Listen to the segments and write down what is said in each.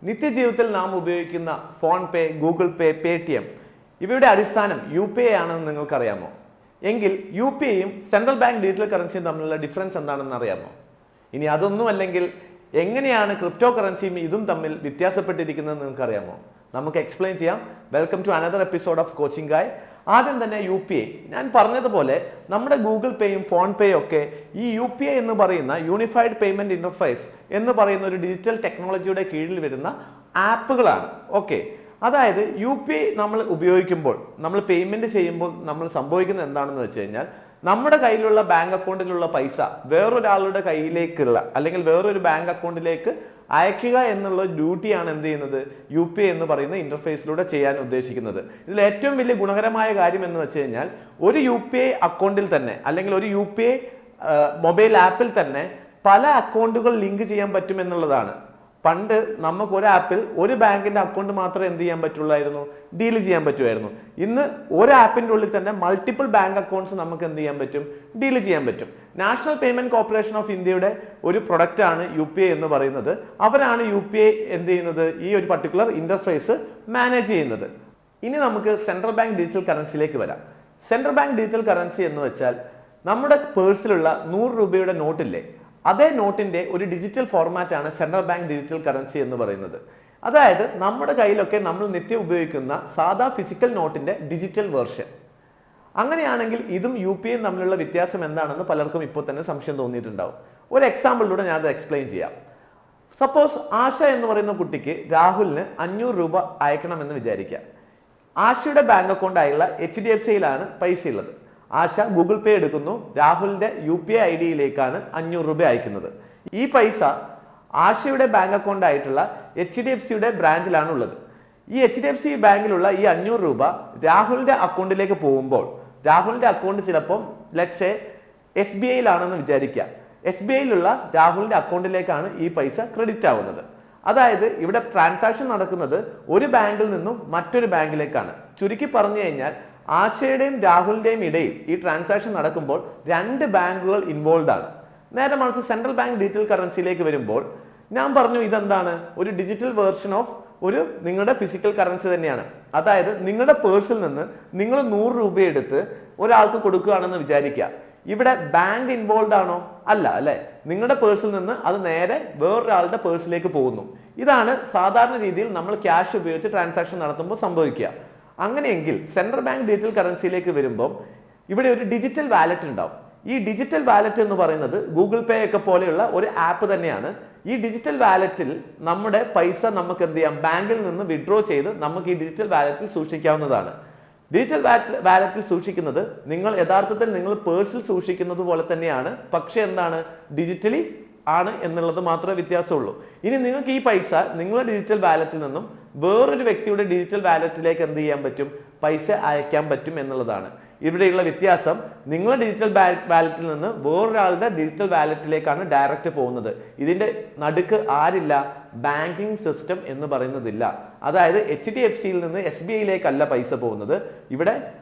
നിത്യജീവിതത്തിൽ നാം ഉപയോഗിക്കുന്ന ഫോൺ പേ, ഗൂഗിൾ പേ, പേടിഎം ഇവയുടെ അടിസ്ഥാനം UPI ആണെന്ന് നിങ്ങൾക്കറിയാമോ? എങ്കിൽ UPIയും സെൻട്രൽ ബാങ്ക് ഡിജിറ്റൽ കറൻസിയും തമ്മിലുള്ള ഡിഫറൻസ് എന്താണെന്ന് അറിയാമോ? ഇനി അതൊന്നും അല്ലെങ്കിൽ എങ്ങനെയാണ് ക്രിപ്റ്റോ കറൻസിയും ഇതും തമ്മിൽ വ്യത്യാസപ്പെട്ടിരിക്കുന്നത് നിങ്ങൾക്കറിയാമോ? നമുക്ക് എക്സ്പ്ലെയിൻ ചെയ്യാം. Welcome to another episode of coaching guy. ആദ്യം തന്നെ UPI. ഞാൻ പറഞ്ഞതുപോലെ നമ്മുടെ ഗൂഗിൾ പേയും ഫോൺ പേയും ഒക്കെ ഈ UPI എന്ന് പറയുന്ന യൂണിഫൈഡ് പേയ്മെന്റ് ഇന്റർഫേസ് എന്ന് പറയുന്ന ഒരു ഡിജിറ്റൽ ടെക്നോളജിയുടെ കീഴിൽ വരുന്ന ആപ്പുകളാണ്. ഓക്കെ, അതായത് UPI നമ്മൾ ഉപയോഗിക്കുമ്പോൾ, നമ്മൾ പേയ്മെന്റ് ചെയ്യുമ്പോൾ നമ്മൾ സംഭവിക്കുന്നത് എന്താണെന്ന് വെച്ച് കഴിഞ്ഞാൽ, നമ്മുടെ കയ്യിലുള്ള ബാങ്ക് അക്കൗണ്ടിലുള്ള പൈസ വേറൊരാളുടെ കയ്യിലേക്കുള്ള അല്ലെങ്കിൽ വേറൊരു ബാങ്ക് അക്കൗണ്ടിലേക്ക് അയക്കുക എന്നുള്ള ഡ്യൂട്ടിയാണ് എന്ത് ചെയ്യുന്നത് UPI എന്ന് പറയുന്ന ഇന്റർഫേസിലൂടെ ചെയ്യാൻ ഉദ്ദേശിക്കുന്നത്. ഇതിൽ ഏറ്റവും വലിയ ഗുണകരമായ കാര്യം എന്ന് വെച്ച് കഴിഞ്ഞാൽ, ഒരു UPI അക്കൗണ്ടിൽ തന്നെ അല്ലെങ്കിൽ ഒരു UPI മൊബൈൽ ആപ്പിൽ തന്നെ പല അക്കൗണ്ടുകൾ ലിങ്ക് ചെയ്യാൻ പറ്റും എന്നുള്ളതാണ്. പണ്ട് നമുക്ക് ഒരു ആപ്പിൽ ഒരു ബാങ്കിന്റെ അക്കൗണ്ട് മാത്രമേ എന്ത് ചെയ്യാൻ പറ്റുള്ളായിരുന്നു, ഡീൽ ചെയ്യാൻ പറ്റുമായിരുന്നു. ഇന്ന് ഒരു ആപ്പിന്റെ ഉള്ളിൽ തന്നെ മൾട്ടിപ്പിൾ ബാങ്ക് അക്കൗണ്ട്സ് നമുക്ക് എന്ത് ചെയ്യാൻ പറ്റും, ഡീൽ ചെയ്യാൻ പറ്റും. നാഷണൽ പേയ്മെന്റ് കോർപ്പറേഷൻ ഓഫ് ഇന്ത്യയുടെ ഒരു പ്രൊഡക്റ്റ് ആണ് UPI എന്ന് പറയുന്നത്. അവരാണ് UPI എന്ത് ചെയ്യുന്നത്, ഈ ഒരു പർട്ടിക്കുലർ ഇന്റർഫേസ് മാനേജ് ചെയ്യുന്നത്. ഇനി നമുക്ക് സെൻട്രൽ ബാങ്ക് ഡിജിറ്റൽ കറൻസിയിലേക്ക് വരാം. സെൻട്രൽ ബാങ്ക് ഡിജിറ്റൽ കറൻസി എന്ന് വെച്ചാൽ നമ്മുടെ പേഴ്സിലുള്ള 100 രൂപയുടെ നോട്ടില്ലേ, അതേ നോട്ടിന്റെ ഒരു ഡിജിറ്റൽ ഫോർമാറ്റ് ആണ് സെൻട്രൽ ബാങ്ക് ഡിജിറ്റൽ കറൻസി എന്ന് പറയുന്നത്. അതായത് നമ്മുടെ കയ്യിലൊക്കെ നമ്മൾ നിത്യം ഉപയോഗിക്കുന്ന സാധാ ഫിസിക്കൽ നോട്ടിന്റെ ഡിജിറ്റൽ വേർഷൻ. അങ്ങനെയാണെങ്കിൽ ഇതും UPIയും തമ്മിലുള്ള വ്യത്യാസം എന്താണെന്ന് പലർക്കും ഇപ്പോൾ തന്നെ സംശയം തോന്നിയിട്ടുണ്ടാവും. ഒരു എക്സാമ്പിളിലൂടെ ഞാൻ അത് എക്സ്പ്ലെയിൻ ചെയ്യാം. സപ്പോസ് ആശ എന്ന് പറയുന്ന കുട്ടിക്ക് രാഹുലിന് 500 രൂപ അയക്കണമെന്ന് വിചാരിക്കുക. ആശയുടെ ബാങ്ക് അക്കൗണ്ട് ആയുള്ള HDFCയിലാണ് പൈസ ഉള്ളത്. ആശ ഗൂഗിൾ പേ എടുക്കുന്നു, രാഹുലിന്റെ UPI ID-യിലേക്കാണ് 500 രൂപ അയക്കുന്നത്. ഈ പൈസ ആശയുടെ ബാങ്ക് അക്കൗണ്ട് ആയിട്ടുള്ള HDFCയുടെ ബ്രാഞ്ചിലാണ് ഉള്ളത്. ഈ HDFC ബാങ്കിലുള്ള ഈ 500 രൂപ രാഹുലിന്റെ അക്കൗണ്ടിലേക്ക് പോകുമ്പോൾ, രാഹുലിന്റെ അക്കൗണ്ട് ചിലപ്പോൾ ലെറ്റ്സ് സേ SBIയിലാണെന്ന് വിചാരിക്കുക. SBIയിലുള്ള രാഹുലിന്റെ അക്കൗണ്ടിലേക്കാണ് ഈ പൈസ ക്രെഡിറ്റ് ആവുന്നത്. അതായത് ഇവിടെ ട്രാൻസാക്ഷൻ നടക്കുന്നത് ഒരു ബാങ്കിൽ നിന്നും മറ്റൊരു ബാങ്കിലേക്കാണ്. ചുരുക്കി പറഞ്ഞു കഴിഞ്ഞാൽ, ആശയുടെയും രാഹുലിന്റെയും ഇടയിൽ ഈ ട്രാൻസാക്ഷൻ നടക്കുമ്പോൾ 2 ബാങ്കുകൾ ഇൻവോൾവ് ആണ്. നേരെ മറിച്ച് സെൻട്രൽ ബാങ്ക് ഡിജിറ്റൽ കറൻസിയിലേക്ക് വരുമ്പോൾ, ഞാൻ പറഞ്ഞു ഇതെന്താണ്, ഒരു ഡിജിറ്റൽ വേർഷൻ ഓഫ് ഒരു നിങ്ങളുടെ ഫിസിക്കൽ കറൻസി തന്നെയാണ്. അതായത് നിങ്ങളുടെ പേഴ്സിൽ നിന്ന് നിങ്ങൾ 100 രൂപ എടുത്ത് ഒരാൾക്ക് കൊടുക്കുകയാണെന്ന് വിചാരിക്കുക. ഇവിടെ ബാങ്ക് ഇൻവോൾവ് ആണോ? അല്ല, അല്ലെ? നിങ്ങളുടെ പേഴ്സിൽ നിന്ന് അത് നേരെ വേറൊരാളുടെ പേഴ്സിലേക്ക് പോകുന്നു. ഇതാണ് സാധാരണ രീതിയിൽ നമ്മൾ ക്യാഷ് ഉപയോഗിച്ച് ട്രാൻസാക്ഷൻ നടത്തുമ്പോൾ സംഭവിക്കുക. അങ്ങനെയെങ്കിൽ സെൻട്രൽ ബാങ്ക് ഡിജിറ്റൽ കറൻസിയിലേക്ക് വരുമ്പോൾ ഇവിടെ ഒരു ഡിജിറ്റൽ വാലറ്റ് ഉണ്ടാവും. ഈ ഡിജിറ്റൽ വാലറ്റ് എന്ന് പറയുന്നത് ഗൂഗിൾ പേ ഒക്കെ പോലെയുള്ള ഒരു ആപ്പ് തന്നെയാണ്. ഈ ഡിജിറ്റൽ വാലറ്റിൽ നമ്മുടെ പൈസ നമുക്ക് എന്ത് ചെയ്യാം, ബാങ്കിൽ നിന്ന് വിഡ്രോ ചെയ്ത് നമുക്ക് ഈ ഡിജിറ്റൽ വാലറ്റിൽ സൂക്ഷിക്കാവുന്നതാണ്. ഡിജിറ്റൽ വാലറ്റിൽ സൂക്ഷിക്കുന്നത് നിങ്ങൾ യഥാർത്ഥത്തിൽ നിങ്ങൾ പേഴ്സിൽ സൂക്ഷിക്കുന്നത് പോലെ തന്നെയാണ്, പക്ഷെ എന്താണ്, ഡിജിറ്റലി ആണ് എന്നുള്ളത് മാത്രമേ വ്യത്യാസമുള്ളൂ. ഇനി നിങ്ങൾക്ക് ഈ പൈസ നിങ്ങളുടെ ഡിജിറ്റൽ വാലറ്റിൽ നിന്നും വേറൊരു വ്യക്തിയുടെ ഡിജിറ്റൽ വാലറ്റിലേക്ക് എന്ത് ചെയ്യാൻ പറ്റും, പൈസ അയക്കാൻ പറ്റും എന്നുള്ളതാണ് ഇവിടെയുള്ള വ്യത്യാസം. നിങ്ങളുടെ ഡിജിറ്റൽ വാലറ്റിൽ നിന്ന് വേറൊരാളുടെ ഡിജിറ്റൽ വാലറ്റിലേക്കാണ് ഡയറക്റ്റ് പോകുന്നത്. ഇതിന്റെ നടുക്ക് ആരില്ല, ബാങ്കിങ് സിസ്റ്റം എന്ന് പറയുന്നതില്ല. അതായത് HDFCയിൽ നിന്ന് SBIയിലേക്കല്ല പൈസ പോകുന്നത്. ഇവിടെ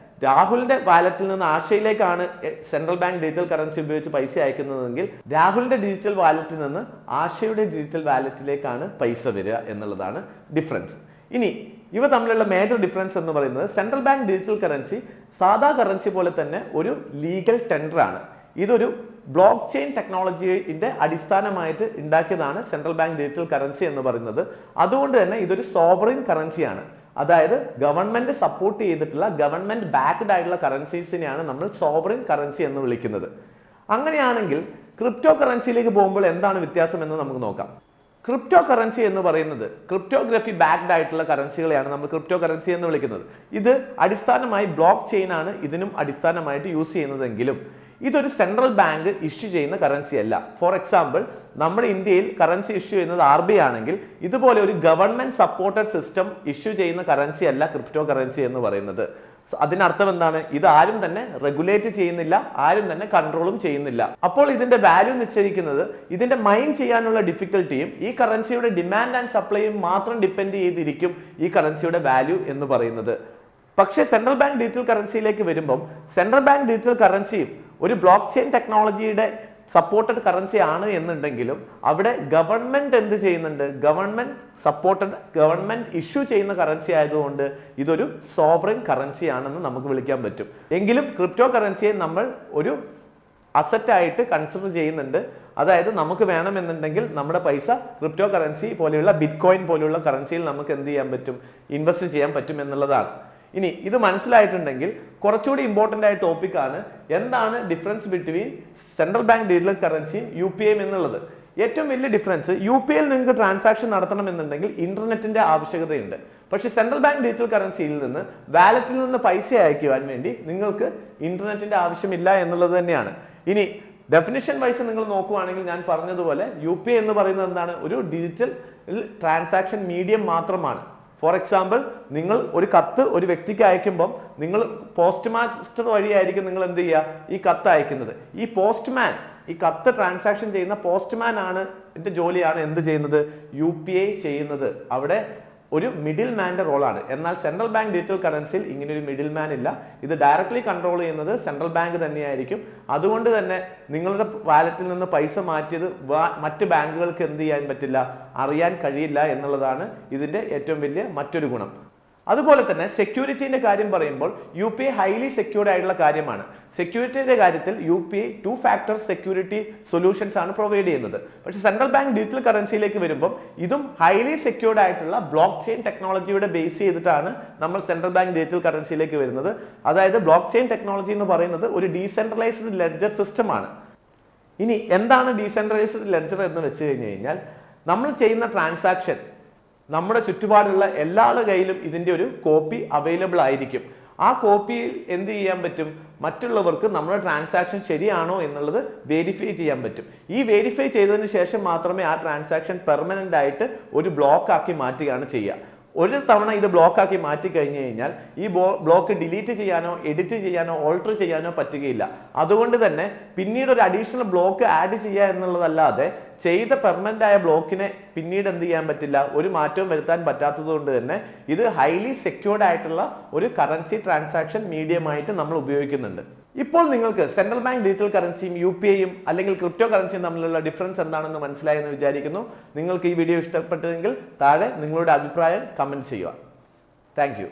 രാഹുലിന്റെ വാലറ്റിൽ നിന്ന് ആശയിലേക്കാണ് സെൻട്രൽ ബാങ്ക് ഡിജിറ്റൽ കറൻസി ഉപയോഗിച്ച് പൈസ അയക്കുന്നതെങ്കിൽ, രാഹുലിന്റെ ഡിജിറ്റൽ വാലറ്റിൽ നിന്ന് ആശയുടെ ഡിജിറ്റൽ വാലറ്റിലേക്കാണ് പൈസ വരിക എന്നുള്ളതാണ് ഡിഫറൻസ്. ഇനി ഇവ തമ്മിലുള്ള മേജർ ഡിഫറൻസ് എന്ന് പറയുന്നത്, സെൻട്രൽ ബാങ്ക് ഡിജിറ്റൽ കറൻസി സാധാ കറൻസി പോലെ തന്നെ ഒരു ലീഗൽ ടെൻഡർ ആണ്. ഇതൊരു ബ്ലോക്ക് ചെയിൻ ടെക്നോളജിയുടെ അടിസ്ഥാനമായിട്ട് ഉണ്ടാക്കിയതാണ് സെൻട്രൽ ബാങ്ക് ഡിജിറ്റൽ കറൻസി എന്ന് പറയുന്നത്. അതുകൊണ്ട് തന്നെ ഇതൊരു സോവറിൻ കറൻസിയാണ്. അതായത് ഗവൺമെന്റ് സപ്പോർട്ട് ചെയ്തിട്ടുള്ള, ഗവൺമെന്റ് ബാക്ക്ഡ് ആയിട്ടുള്ള കറൻസീസിനെയാണ് നമ്മൾ സോവറിൻ കറൻസി എന്ന് വിളിക്കുന്നത്. അങ്ങനെയാണെങ്കിൽ ക്രിപ്റ്റോ കറൻസിയിലേക്ക് പോകുമ്പോൾ എന്താണ് വ്യത്യാസം എന്ന് നമുക്ക് നോക്കാം. ക്രിപ്റ്റോ കറൻസി എന്ന് പറയുന്നത് ക്രിപ്റ്റോഗ്രഫി ബാക്ക്ഡ് ആയിട്ടുള്ള കറൻസികളെയാണ് നമ്മൾ ക്രിപ്റ്റോ കറൻസി എന്ന് വിളിക്കുന്നത്. ഇത് അടിസ്ഥാനമായി ബ്ലോക്ക് ചെയിൻ ആണ് ഇതിനും അടിസ്ഥാനമായിട്ട് യൂസ് ചെയ്യുന്നതെങ്കിലും ഇതൊരു സെൻട്രൽ ബാങ്ക് ഇഷ്യൂ ചെയ്യുന്ന കറൻസി അല്ല. ഫോർ എക്സാമ്പിൾ, നമ്മുടെ ഇന്ത്യയിൽ കറൻസി ഇഷ്യൂ ചെയ്യുന്നത് RBI ആണെങ്കിൽ, ഇതുപോലെ ഒരു ഗവൺമെന്റ് സപ്പോർട്ടഡ് സിസ്റ്റം ഇഷ്യൂ ചെയ്യുന്ന കറൻസി അല്ല ക്രിപ്റ്റോ കറൻസി എന്ന് പറയുന്നത്. അതിനർത്ഥം എന്താണ്, ഇത് ആരും തന്നെ റെഗുലേറ്റ് ചെയ്യുന്നില്ല, ആരും തന്നെ കൺട്രോളും ചെയ്യുന്നില്ല. അപ്പോൾ ഇതിന്റെ വാല്യൂ നിശ്ചയിക്കുന്നത്, ഇതിന്റെ മൈൻ ചെയ്യാനുള്ള ഡിഫിക്കൽട്ടിയും ഈ കറൻസിയുടെ ഡിമാൻഡ് ആൻഡ് സപ്ലൈയും മാത്രം ഡിപ്പെൻഡ് ചെയ്തിരിക്കും ഈ കറൻസിയുടെ വാല്യൂ എന്ന് പറയുന്നത്. പക്ഷേ സെൻട്രൽ ബാങ്ക് ഡിജിറ്റൽ കറൻസിയിലേക്ക് വരുമ്പം സെൻട്രൽ ബാങ്ക് ഡിജിറ്റൽ കറൻസിയും ഒരു ബ്ലോക്ക് ചെയിൻ ടെക്നോളജിയുടെ സപ്പോർട്ടഡ് കറൻസി ആണ് എന്നുണ്ടെങ്കിലും അവിടെ ഗവൺമെന്റ് എന്ത് ചെയ്യുന്നുണ്ട്, ഗവൺമെന്റ് സപ്പോർട്ടഡ്, ഗവൺമെന്റ് ഇഷ്യൂ ചെയ്യുന്ന കറൻസി ആയതുകൊണ്ട് ഇതൊരു സോവറിൻ കറൻസി ആണെന്ന് നമുക്ക് വിളിക്കാൻ പറ്റും. എങ്കിലും ക്രിപ്റ്റോ കറൻസിയെ നമ്മൾ ഒരു അസറ്റ് ആയിട്ട് കൺസിഡർ ചെയ്യുന്നുണ്ട്. അതായത് നമുക്ക് വേണമെന്നുണ്ടെങ്കിൽ നമ്മുടെ പൈസ ക്രിപ്റ്റോ കറൻസി പോലെയുള്ള ബിറ്റ്കോയിൻ പോലെയുള്ള കറൻസിയിൽ നമുക്ക് എന്ത് ചെയ്യാൻ പറ്റും, ഇൻവെസ്റ്റ് ചെയ്യാൻ പറ്റും എന്നുള്ളതാണ്. ഇനി ഇത് മനസ്സിലായിട്ടുണ്ടെങ്കിൽ കുറച്ചുകൂടി ഇമ്പോർട്ടൻ്റ് ആയ ടോപ്പിക്കാണ് എന്താണ് difference between central bank digital കറൻസിയും UPI എന്നുള്ളത്. ഏറ്റവും വലിയ ഡിഫറൻസ്, UPI നിങ്ങൾക്ക് ട്രാൻസാക്ഷൻ നടത്തണമെന്നുണ്ടെങ്കിൽ ഇന്റർനെറ്റിന്റെ ആവശ്യകതയുണ്ട്. പക്ഷേ സെൻട്രൽ ബാങ്ക് ഡിജിറ്റൽ കറൻസിയിൽ നിന്ന് വാലറ്റിൽ നിന്ന് പൈസ അയക്കുവാൻ വേണ്ടി നിങ്ങൾക്ക് ഇന്റർനെറ്റിന്റെ ആവശ്യമില്ല എന്നുള്ളത് തന്നെയാണ്. ഇനി ഡെഫിനിഷൻ വൈസ് നിങ്ങൾ നോക്കുവാണെങ്കിൽ ഞാൻ പറഞ്ഞതുപോലെ UPI എന്ന് പറയുന്നത് എന്താണ്, ഒരു ഡിജിറ്റൽ ട്രാൻസാക്ഷൻ മീഡിയം മാത്രമാണ്. ഫോർ എക്സാമ്പിൾ, നിങ്ങൾ ഒരു കത്ത് ഒരു വ്യക്തിക്ക് അയക്കുമ്പം നിങ്ങൾ പോസ്റ്റ് മാസ്റ്റർ വഴിയായിരിക്കും നിങ്ങൾ എന്ത് ചെയ്യുക, ഈ കത്ത് അയക്കുന്നത്. ഈ പോസ്റ്റ്മാൻ, ഈ കത്ത് ട്രാൻസാക്ഷൻ ചെയ്യുന്ന പോസ്റ്റ്മാൻ ആണ്, ഇതിന്റെ ജോലിയാണ് എന്ത് ചെയ്യുന്നത്, UPI ചെയ്യുന്നത്. അവിടെ ഒരു മിഡിൽ മാൻ്റെ റോളാണ്. എന്നാൽ സെൻട്രൽ ബാങ്ക് ഡിജിറ്റൽ കറൻസിയിൽ ഇങ്ങനെ ഒരു മിഡിൽ മാൻ ഇല്ല. ഇത് ഡയറക്ട്ലി കൺട്രോൾ ചെയ്യുന്നത് സെൻട്രൽ ബാങ്ക് തന്നെയായിരിക്കും. അതുകൊണ്ട് തന്നെ നിങ്ങളുടെ വാലറ്റിൽ നിന്ന് പൈസ മാറ്റിയത് മറ്റ് ബാങ്കുകൾക്ക് എന്ത് ചെയ്യാൻ പറ്റില്ല, അറിയാൻ കഴിയില്ല എന്നുള്ളതാണ് ഇതിന്റെ ഏറ്റവും വലിയ മറ്റൊരു ഗുണം. അതുപോലെ തന്നെ സെക്യൂരിറ്റിന്റെ കാര്യം പറയുമ്പോൾ UPI ഹൈലി സെക്യൂർഡ് ആയിട്ടുള്ള കാര്യമാണ്. സെക്യൂരിറ്റിയുടെ കാര്യത്തിൽ UPI 2 ഫാക്ടർ സെക്യൂരിറ്റി സൊല്യൂഷൻസ് ആണ് പ്രൊവൈഡ് ചെയ്യുന്നത്. പക്ഷേ സെൻട്രൽ ബാങ്ക് ഡിജിറ്റൽ കറൻസിയിലേക്ക് വരുമ്പോൾ ഇതും ഹൈലി സെക്യൂർഡ് ആയിട്ടുള്ള ബ്ലോക്ക് ചെയിൻ ടെക്നോളജിയുടെ ബേസ് ചെയ്തിട്ടാണ് നമ്മൾ സെൻട്രൽ ബാങ്ക് ഡിജിറ്റൽ കറൻസിയിലേക്ക് വരുന്നത്. അതായത് ബ്ലോക്ക് ചെയിൻ ടെക്നോളജി എന്ന് പറയുന്നത് ഒരു ഡീസെൻട്രലൈസ്ഡ് ലെഡ്ജർ സിസ്റ്റം ആണ്. ഇനി എന്താണ് ഡീസെൻട്രലൈസ്ഡ് ലെഡ്ജർ എന്ന് വെച്ച് കഴിഞ്ഞാൽ, നമ്മൾ ചെയ്യുന്ന ട്രാൻസാക്ഷൻ നമ്മുടെ ചുറ്റുപാടുള്ള എല്ലാവരുടെ കയ്യിലും ഇതിൻ്റെ ഒരു കോപ്പി അവൈലബിൾ ആയിരിക്കും. ആ കോപ്പിയിൽ എന്ത് ചെയ്യാൻ പറ്റും, മറ്റുള്ളവർക്ക് നമ്മുടെ ട്രാൻസാക്ഷൻ ശരിയാണോ എന്നുള്ളത് വെരിഫൈ ചെയ്യാൻ പറ്റും. ഈ വെരിഫൈ ചെയ്തതിന് ശേഷം മാത്രമേ ആ ട്രാൻസാക്ഷൻ പെർമനന്റ് ആയിട്ട് ഒരു ബ്ലോക്ക് ആക്കി മാറ്റുകയാണ് ചെയ്യുക. ഒരു തവണ ഇത് ബ്ലോക്ക് ആക്കി മാറ്റി കഴിഞ്ഞു കഴിഞ്ഞാൽ ഈ ബ്ലോക്ക് ഡിലീറ്റ് ചെയ്യാനോ എഡിറ്റ് ചെയ്യാനോ ഓൾട്ടർ ചെയ്യാനോ പറ്റുകയില്ല. അതുകൊണ്ട് തന്നെ പിന്നീട് ഒരു അഡീഷണൽ ബ്ലോക്ക് ആഡ് ചെയ്യുക എന്നുള്ളതല്ലാതെ ചെയ്ത പെർമനന്റ് ആയ ബ്ലോക്കിനെ പിന്നീട് എന്ത് ചെയ്യാൻ പറ്റില്ല, ഒരു മാറ്റവും വരുത്താൻ പറ്റാത്തത് കൊണ്ട് തന്നെ ഇത് ഹൈലി സെക്യൂർഡ് ആയിട്ടുള്ള ഒരു കറൻസി ട്രാൻസാക്ഷൻ മീഡിയമായിട്ട് നമ്മൾ ഉപയോഗിക്കുന്നുണ്ട്. ഇപ്പോൾ നിങ്ങൾക്ക് സെൻട്രൽ ബാങ്ക് ഡിജിറ്റൽ കറൻസിയും UPIയും അല്ലെങ്കിൽ ക്രിപ്റ്റോ കറൻസിയും തമ്മിലുള്ള ഡിഫറൻസ് എന്താണെന്ന് മനസ്സിലായെന്ന് വിചാരിക്കുന്നു. നിങ്ങൾക്ക് ഈ വീഡിയോ ഇഷ്ടപ്പെട്ടെങ്കിൽ താഴെ നിങ്ങളുടെ അഭിപ്രായം കമന്റ് ചെയ്യുക. Thank you.